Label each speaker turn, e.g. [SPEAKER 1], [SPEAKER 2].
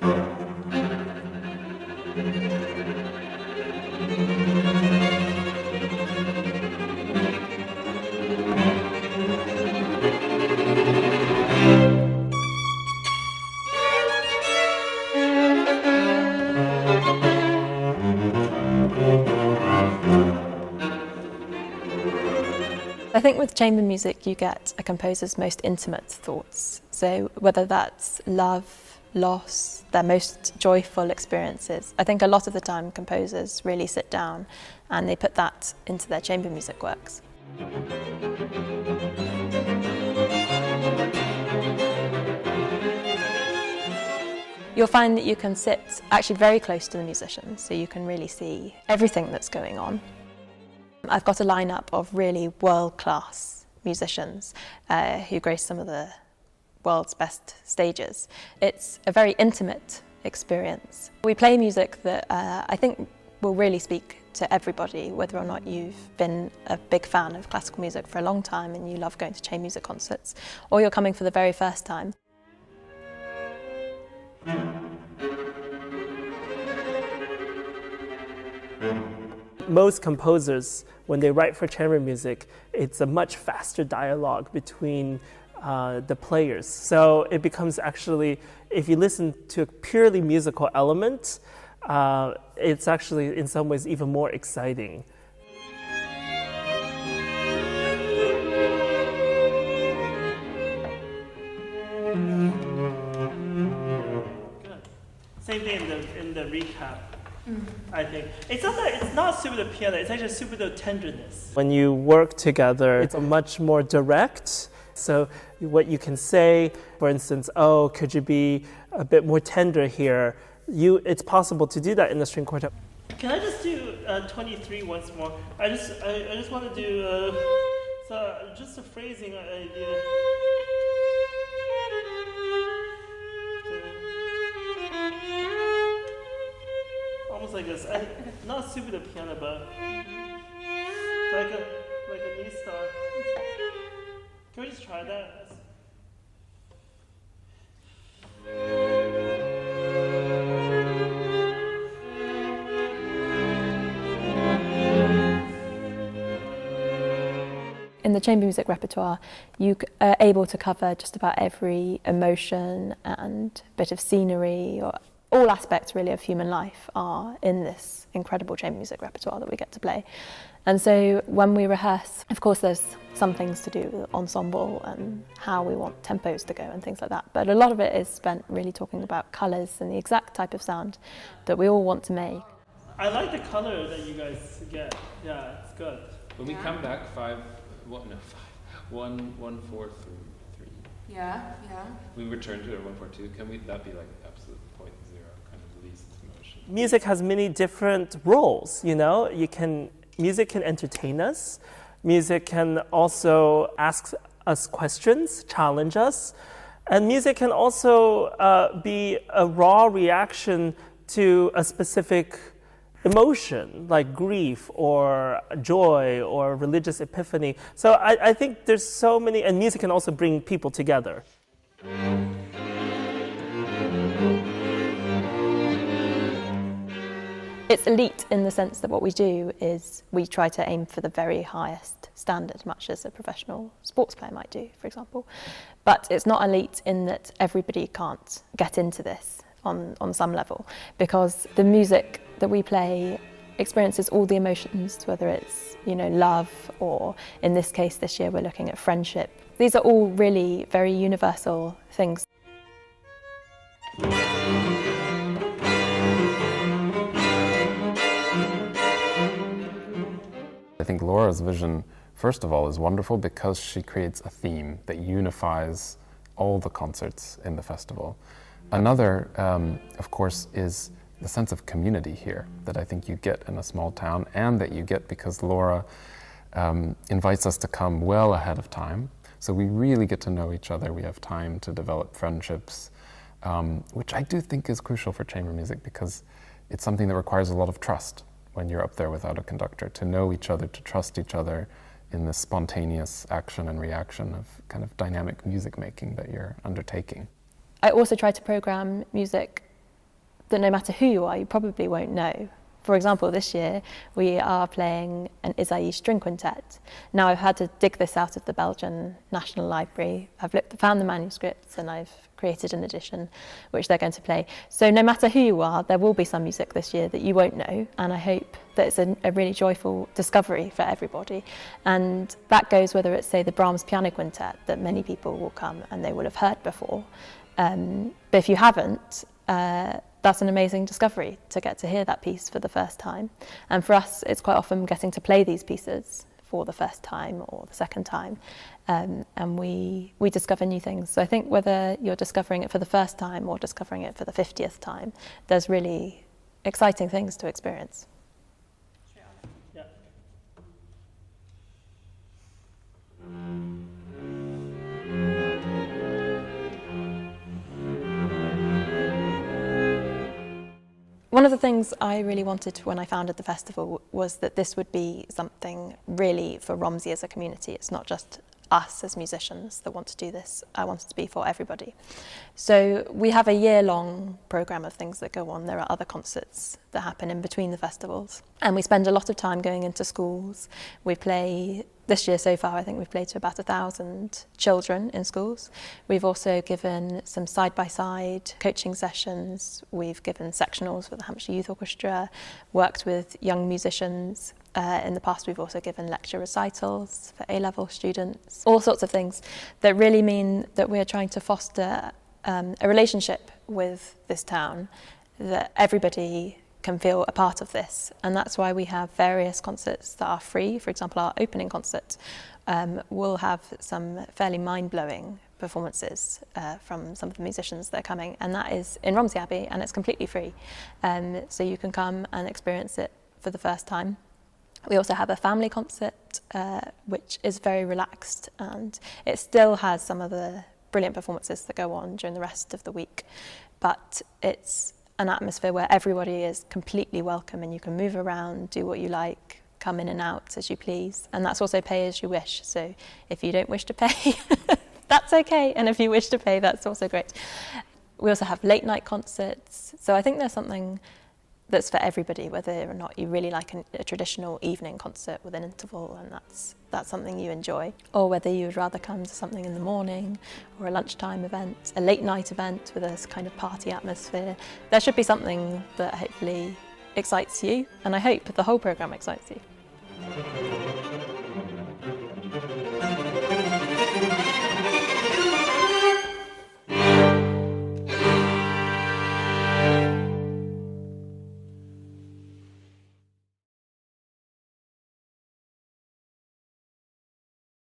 [SPEAKER 1] I think with chamber music you get a composer's most intimate thoughts. So whether that's love, loss, their most joyful experiences. I think a lot of the time composers really sit down and they put that into their chamber music works. You'll find that you can sit actually very close to the musician, so you can really see everything that's going on. I've got a lineup of really world-class musicians who grace some of the world's best stages. It's a very intimate experience. We play music that I think will really speak to everybody, whether or not you've been a big fan of classical music for a long time and you love going to chamber music concerts, or you're coming for the very first time.
[SPEAKER 2] Most composers, when they write for chamber music, it's a much faster dialogue between the players. So it becomes actually, if you listen to a purely musical element, it's actually in some ways even more exciting. Good. Same thing in the recap. I think it's not super the piano, it's actually super the tenderness. When you work together, it's much more direct. So what you can say, for instance, oh, could you be a bit more tender here? It's possible to do that in the string quartet. Can I just do 23 once more? I just want to do just a phrasing idea. Almost like this. Not super the piano, but like a knee star. Can we just try that?
[SPEAKER 1] In the chamber music repertoire, you are able to cover just about every emotion and bit of scenery, or all aspects really of human life are in this incredible chamber music repertoire that we get to play. And so when we rehearse, of course there's some things to do with ensemble and how we want tempos to go and things like that, but a lot of it is spent really talking about colours and the exact type of sound that we all want to make.
[SPEAKER 2] I like the color that you guys get. Yeah, it's good.
[SPEAKER 3] When we come back 1, 1, 4, 3.
[SPEAKER 4] Yeah.
[SPEAKER 3] We return to it 1, 4, 2. Can that be like absolute point zero, kind of least motion?
[SPEAKER 2] Music has many different roles, you know? Music can entertain us. Music can also ask us questions, challenge us. And music can also be a raw reaction to a specific emotion, like grief or joy or religious epiphany. So I think there's so many, and music can also bring people together.
[SPEAKER 1] It's elite in the sense that what we do is we try to aim for the very highest standard, much as a professional sports player might do, for example. But it's not elite in that everybody can't get into this on some level, because the music that we play experiences all the emotions, whether it's, love, or in this case this year we're looking at friendship. These are all really very universal things.
[SPEAKER 5] I think Laura's vision, first of all, is wonderful because she creates a theme that unifies all the concerts in the festival. Another, of course, is the sense of community here that I think you get in a small town, and that you get because Laura invites us to come well ahead of time. So we really get to know each other. We have time to develop friendships, which I do think is crucial for chamber music, because it's something that requires a lot of trust when you're up there without a conductor, to know each other, to trust each other in the spontaneous action and reaction of kind of dynamic music making that you're undertaking.
[SPEAKER 1] I also try to program music that no matter who you are, you probably won't know. For example, this year we are playing an Isaïe string quintet. Now I've had to dig this out of the Belgian National Library. I've found the manuscripts and I've created an edition which they're going to play. So no matter who you are, there will be some music this year that you won't know, and I hope that it's a really joyful discovery for everybody. And that goes whether it's, say, the Brahms Piano Quintet that many people will come and they will have heard before. But if you haven't, that's an amazing discovery to get to hear that piece for the first time. And for us, it's quite often getting to play these pieces for the first time or the second time, and we discover new things. So I think whether you're discovering it for the first time or discovering it for the 50th time, there's really exciting things to experience.
[SPEAKER 2] Yeah.
[SPEAKER 1] One of the things I really wanted when I founded the festival was that this would be something really for Romsey as a community. It's not just us as musicians that want to do this. I want it to be for everybody. So we have a year-long programme of things that go on. There are other concerts that happen in between the festivals. And we spend a lot of time going into schools. We play, this year so far, I think we've played to about 1,000 children in schools. We've also given some side-by-side coaching sessions. We've given sectionals for the Hampshire Youth Orchestra, worked with young musicians. In the past, we've also given lecture recitals for A-level students, all sorts of things that really mean that we're trying to foster a relationship with this town, that everybody can feel a part of this. And that's why we have various concerts that are free. For example, our opening concert will have some fairly mind-blowing performances from some of the musicians that are coming, and that is in Romsey Abbey, and it's completely free. So you can come and experience it for the first time. We also have a family concert, which is very relaxed, and it still has some of the brilliant performances that go on during the rest of the week. But it's an atmosphere where everybody is completely welcome and you can move around, do what you like, come in and out as you please. And that's also pay as you wish. So if you don't wish to pay, that's okay. And if you wish to pay, that's also great. We also have late night concerts. So I think there's something that's for everybody, whether or not you really like a traditional evening concert with an interval and that's something you enjoy, or whether you would rather come to something in the morning or a lunchtime event, a late night event with a kind of party atmosphere. There should be something that hopefully excites you, and I hope the whole programme excites you.